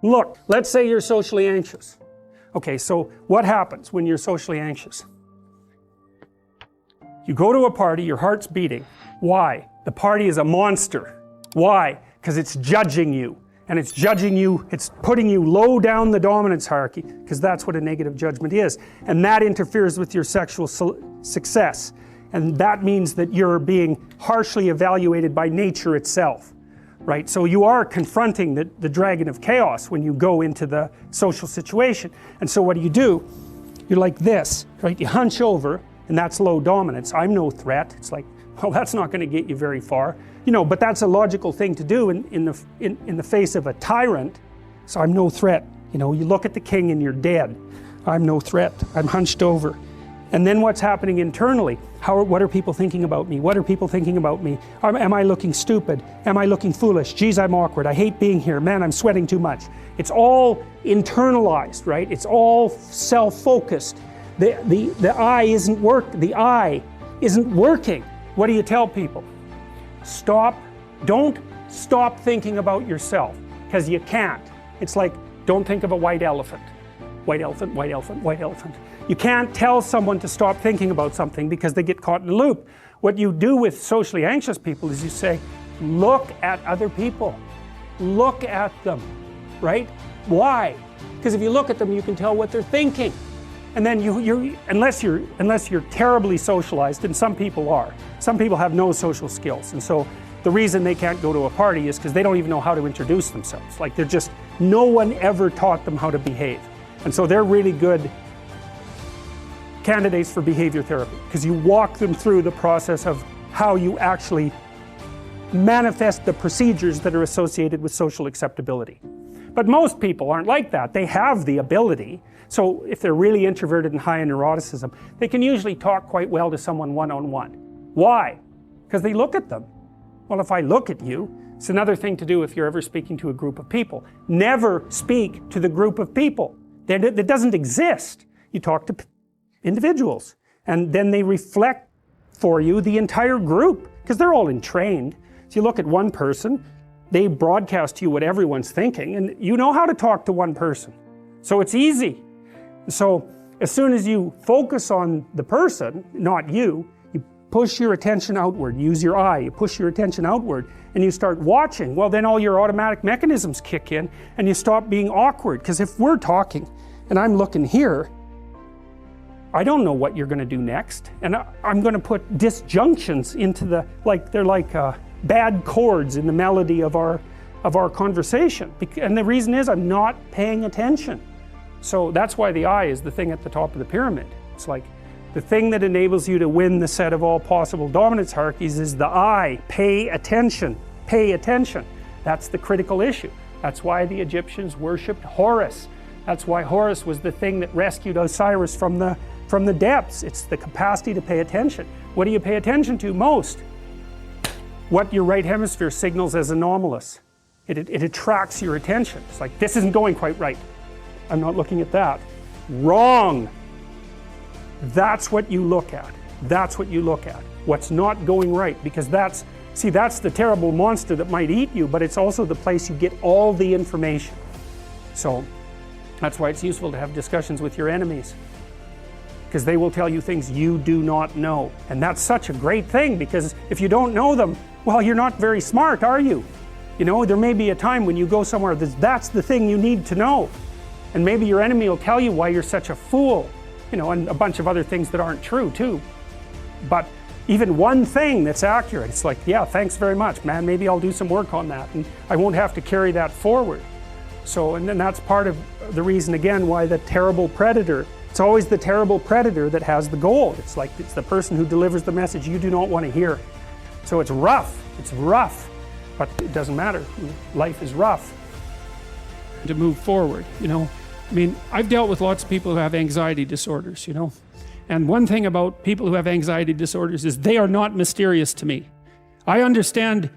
Look, let's say you're socially anxious. Okay, so what happens when you're socially anxious? You go to a party, your heart's beating. Why? The party is a monster. Why? Because it's judging you. And it's judging you, it's putting you low down the dominance hierarchy, because that's what a negative judgment is. And that interferes with your sexual success. And that means that you're being harshly evaluated by nature itself. Right? So you are confronting the dragon of chaos when you go into the social situation. And so what do? You're like this, right? You hunch over, and that's low dominance. I'm no threat. It's like, well, that's not going to get you very far. You know, but that's a logical thing to do in the face of a tyrant. So I'm no threat. You know, you look at the king and you're dead. I'm no threat. I'm hunched over. And then what's happening internally? What are people thinking about me? What are people thinking about me? Am I looking stupid? Am I looking foolish? Geez, I'm awkward. I hate being here. Man, I'm sweating too much. It's all internalized, right? It's all self-focused. The eye isn't working. What do you tell people? Don't stop thinking about yourself, because you can't. It's like, don't think of a white elephant. White elephant, white elephant, white elephant. You can't tell someone to stop thinking about something because they get caught in a loop. What you do with socially anxious people is you say, look at other people. Look at them, right? Why? Because if you look at them, you can tell what they're thinking. And then unless you're terribly socialized, and some people are. Some people have no social skills, and so the reason they can't go to a party is because they don't even know how to introduce themselves. Like no one ever taught them how to behave. And so they're really good candidates for behavior therapy, because you walk them through the process of how you actually manifest the procedures that are associated with social acceptability. But most people aren't like that. They have the ability. So if they're really introverted and high in neuroticism, they can usually talk quite well to someone one-on-one. Why? Because they look at them. Well, if I look at you, it's another thing to do if you're ever speaking to a group of people. Never speak to the group of people. That doesn't exist. You talk to individuals, and then they reflect for you the entire group, because they're all entrained. So you look at one person, they broadcast to you what everyone's thinking, and you know how to talk to one person. So it's easy. So as soon as you focus on the person, not you, you push your attention outward, use your eye, you push your attention outward, and you start watching. Well, then all your automatic mechanisms kick in, and you stop being awkward. Because if we're talking, and I'm looking here, I don't know what you're going to do next, and I'm going to put disjunctions into they're like bad chords in the melody of our conversation. And the reason is I'm not paying attention. So that's why the eye is the thing at the top of the pyramid. It's like the thing that enables you to win the set of all possible dominance hierarchies is the eye. Pay attention. Pay attention. That's the critical issue. That's why the Egyptians worshipped Horus. That's why Horus was the thing that rescued Osiris from the depths. It's the capacity to pay attention. What do you pay attention to most? What your right hemisphere signals as anomalous. It attracts your attention. It's like, this isn't going quite right. I'm not looking at that. Wrong. That's what you look at. That's what you look at. What's not going right, because that's the terrible monster that might eat you, but it's also the place you get all the information. So that's why it's useful to have discussions with your enemies, because they will tell you things you do not know. And that's such a great thing, because if you don't know them, well, you're not very smart, are you? You know, there may be a time when you go somewhere that's the thing you need to know. And maybe your enemy will tell you why you're such a fool, you know, and a bunch of other things that aren't true too. But even one thing that's accurate, it's like, yeah, thanks very much, man, maybe I'll do some work on that, and I won't have to carry that forward. So, and then that's part of the reason, again, why the terrible predator, it's always the terrible predator that has the gold. It's like, it's the person who delivers the message you do not want to hear. So it's rough, but it doesn't matter. Life is rough. To move forward, you know. I mean, I've dealt with lots of people who have anxiety disorders, you know. And one thing about people who have anxiety disorders is they are not mysterious to me. I understand,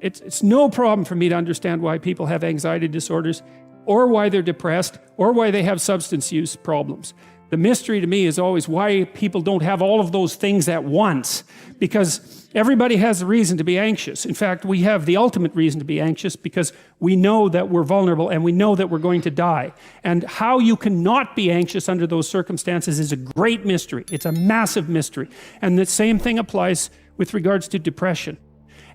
it's no problem for me to understand why people have anxiety disorders, or why they're depressed, or why they have substance use problems. The mystery to me is always why people don't have all of those things at once, because everybody has a reason to be anxious. In fact, we have the ultimate reason to be anxious because we know that we're vulnerable and we know that we're going to die. And how you cannot be anxious under those circumstances is a great mystery. It's a massive mystery. And the same thing applies with regards to depression.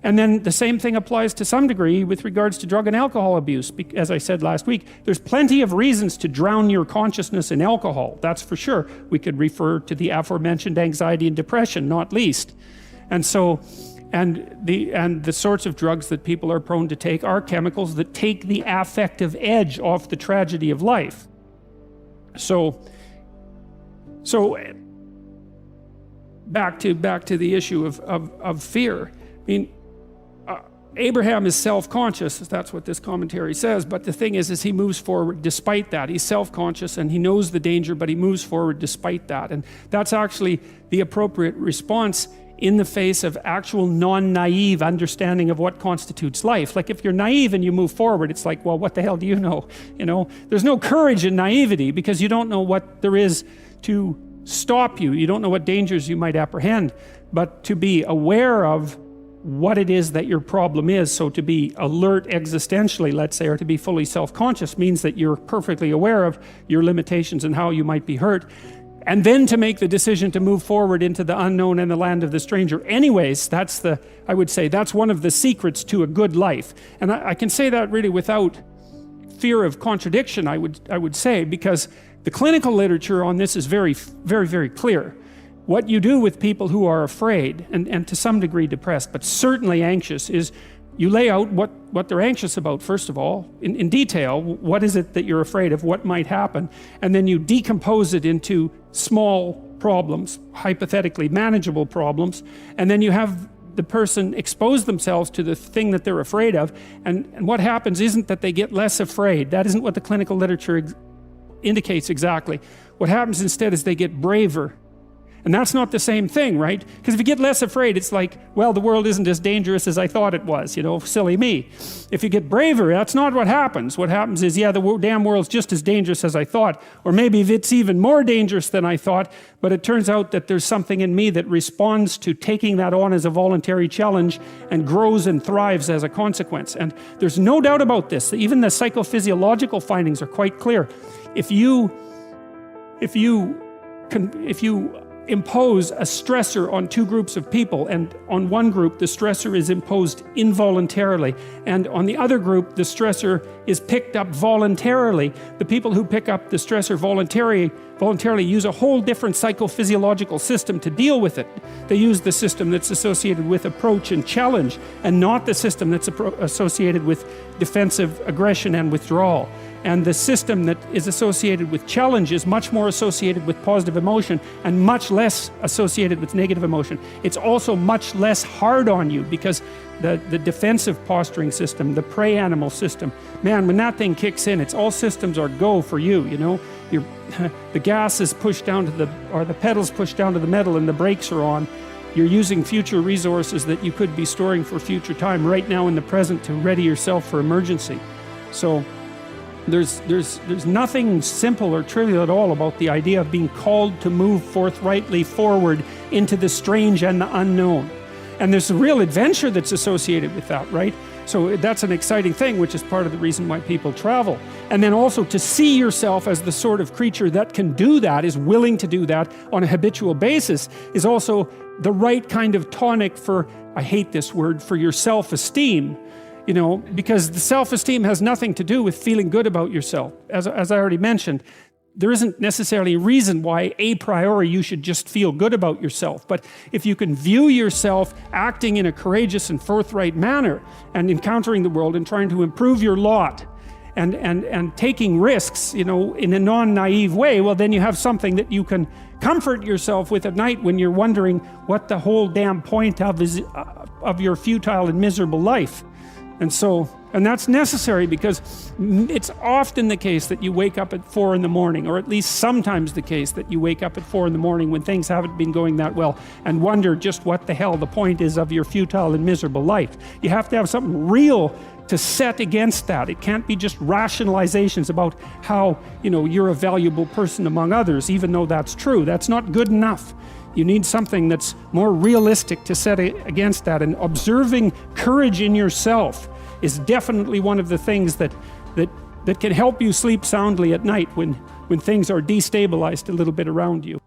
And then the same thing applies to some degree with regards to drug and alcohol abuse. As I said last week, there's plenty of reasons to drown your consciousness in alcohol, that's for sure. We could refer to the aforementioned anxiety and depression, not least. And so, and the sorts of drugs that people are prone to take are chemicals that take the affective edge off the tragedy of life. So back to the issue of fear. I mean, Abraham is self-conscious, that's what this commentary says, but the thing is he moves forward despite that. He's self-conscious and he knows the danger, but he moves forward despite that. And that's actually the appropriate response in the face of actual non-naive understanding of what constitutes life. Like if you're naive and you move forward, it's like, well, what the hell do you know? You know, there's no courage in naivety because you don't know what there is to stop you. You don't know what dangers you might apprehend, but to be aware of what it is that your problem is, so to be alert existentially, let's say, or to be fully self-conscious means that you're perfectly aware of your limitations and how you might be hurt, and then to make the decision to move forward into the unknown and the land of the stranger. Anyways, I would say that's one of the secrets to a good life. And I can say that really without fear of contradiction, I would say, because the clinical literature on this is very, very, very clear. What you do with people who are afraid and to some degree depressed, but certainly anxious, is you lay out what they're anxious about, first of all, in detail. What is it that you're afraid of? What might happen? And then you decompose it into small problems, hypothetically manageable problems, and then you have the person expose themselves to the thing that they're afraid of, and what happens isn't that they get less afraid. That isn't what the clinical literature indicates exactly. What happens instead is they get braver. And that's not the same thing, right? Because if you get less afraid, it's like, well, the world isn't as dangerous as I thought it was, you know, silly me. If you get braver, that's not what happens. What happens is, yeah, the damn world's just as dangerous as I thought, or maybe it's even more dangerous than I thought, but it turns out that there's something in me that responds to taking that on as a voluntary challenge and grows and thrives as a consequence. And there's no doubt about this. Even the psychophysiological findings are quite clear. If you impose a stressor on two groups of people, and on one group the stressor is imposed involuntarily, and on the other group the stressor is picked up voluntarily, the people who pick up the stressor voluntarily use a whole different psychophysiological system to deal with it. They use the system that's associated with approach and challenge, and not the system that's associated with defensive aggression and withdrawal. And the system that is associated with challenge is much more associated with positive emotion and much less associated with negative emotion. It's also much less hard on you because the defensive posturing system, the prey animal system, man, when that thing kicks in, it's all systems are go for you, you know. The gas is pushed down to the pedals pushed down to the metal and the brakes are on. You're using future resources that you could be storing for future time right now in the present to ready yourself for emergency. So there's nothing simple or trivial at all about the idea of being called to move forthrightly forward into the strange and the unknown. And there's a real adventure that's associated with that, right? So that's an exciting thing, which is part of the reason why people travel. And then also to see yourself as the sort of creature that can do that, is willing to do that on a habitual basis, is also the right kind of tonic for, I hate this word, for your self-esteem. You know, because the self-esteem has nothing to do with feeling good about yourself. As I already mentioned, there isn't necessarily a reason why a priori you should just feel good about yourself. But if you can view yourself acting in a courageous and forthright manner and encountering the world and trying to improve your lot and taking risks, you know, in a non-naive way, well, then you have something that you can comfort yourself with at night when you're wondering what the whole damn point of your futile and miserable life. And that's necessary because it's often the case that you wake up at 4 in the morning, or at least sometimes the case that you wake up at 4 in the morning when things haven't been going that well and wonder just what the hell the point is of your futile and miserable life. You have to have something real to set against that. It can't be just rationalizations about how, you're a valuable person among others, even though that's true. That's not good enough. You need something that's more realistic to set against that. And observing courage in yourself is definitely one of the things that can help you sleep soundly at night when things are destabilized a little bit around you.